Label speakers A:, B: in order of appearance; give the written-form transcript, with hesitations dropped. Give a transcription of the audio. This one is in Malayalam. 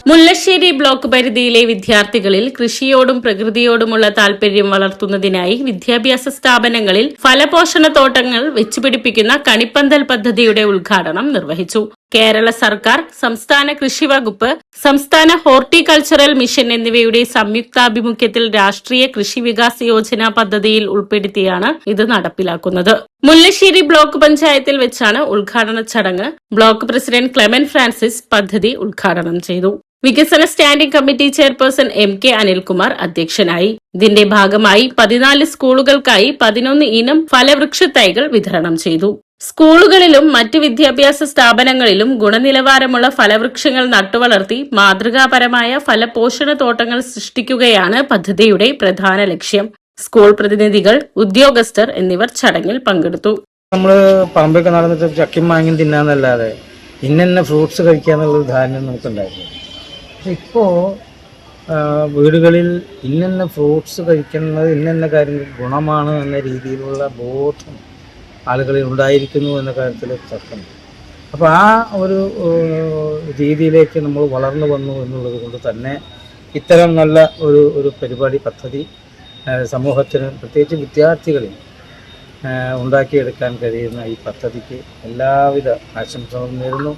A: മുല്ലശ്ശേരി ബ്ലോക്ക് പരിധിയിലെ വിദ്യാർത്ഥികളിൽ കൃഷിയോടും പ്രകൃതിയോടുമുള്ള താൽപര്യം വളർത്തുന്നതിനായി വിദ്യാഭ്യാസ സ്ഥാപനങ്ങളിൽ ഫലപോഷണത്തോട്ടങ്ങൾ വെച്ചുപിടിപ്പിക്കുന്ന കണിപ്പന്തൽ പദ്ധതിയുടെ ഉദ്ഘാടനം നിർവഹിച്ചു. കേരള സർക്കാർ, സംസ്ഥാന കൃഷി വകുപ്പ്, സംസ്ഥാന ഹോർട്ടികൾച്ചറൽ മിഷൻ എന്നിവയുടെ സംയുക്താഭിമുഖ്യത്തിൽ രാഷ്ട്രീയ കൃഷി വികാസ് യോജന പദ്ധതിയിൽ ഉൾപ്പെടുത്തിയാണ് ഇത് നടപ്പിലാക്കുന്നത്. മുല്ലശ്ശേരി ബ്ലോക്ക് പഞ്ചായത്തിൽ വെച്ചാണ് ഉദ്ഘാടന ചടങ്ങ്. ബ്ലോക്ക് പ്രസിഡന്റ് ക്ലെമൻ ഫ്രാൻസിസ് പദ്ധതി ഉദ്ഘാടനം ചെയ്തു. വികസന standing committee chairperson MK Anilkumar അധ്യക്ഷനായി. ഇതിന്റെ ഭാഗമായി 14 സ്കൂളുകൾക്കായി 11 ഇനം ഫലവൃക്ഷ തൈകൾ വിതരണം ചെയ്തു. സ്കൂളുകളിലും മറ്റ് വിദ്യാഭ്യാസ സ്ഥാപനങ്ങളിലും ഗുണനിലവാരമുള്ള ഫലവൃക്ഷങ്ങൾ നട്ടുവളർത്തി മാതൃകാപരമായ ഫലപോഷണ തോട്ടങ്ങൾ സൃഷ്ടിക്കുകയാണ് പദ്ധതിയുടെ പ്രധാന ലക്ഷ്യം. സ്കൂൾ പ്രതിനിധികൾ, ഉദ്യോഗസ്ഥർ എന്നിവർ ചടങ്ങിൽ പങ്കെടുത്തു.
B: നമ്മള് പറമ്പൊക്കെ നടന്നിട്ട് ചക്കും മാങ്ങയും തിന്നാന്നല്ലാതെ ഇന്ന ഫ്രൂട്ട്സ് കഴിക്കാന്നുള്ളൊരു ധാരണ നമുക്കുണ്ടായിരുന്നു. പക്ഷെ ഇപ്പോൾ വീടുകളിൽ ഇന്ന ഫ്രൂട്ട്സ് കഴിക്കുന്നത് ഇന്ന കാര്യങ്ങൾ ഗുണമാണ് എന്ന രീതിയിലുള്ള ബോധം ആളുകളിൽ ഉണ്ടായിരിക്കുന്നു എന്ന കാര്യത്തിൽ തർക്കമുണ്ട്. അപ്പോൾ ആ ഒരു രീതിയിലേക്ക് നമ്മൾ വളർന്നു വന്നു എന്നുള്ളത് കൊണ്ട് തന്നെ ഇത്തരം നല്ല ഒരു പരിപാടി പദ്ധതി സമൂഹത്തിന്, പ്രത്യേകിച്ച് വിദ്യാർത്ഥികളിൽ ഉണ്ടാക്കിയെടുക്കാൻ കഴിയുന്ന ഈ പദ്ധതിക്ക് എല്ലാവിധ ആശംസകളും നേരുന്നു.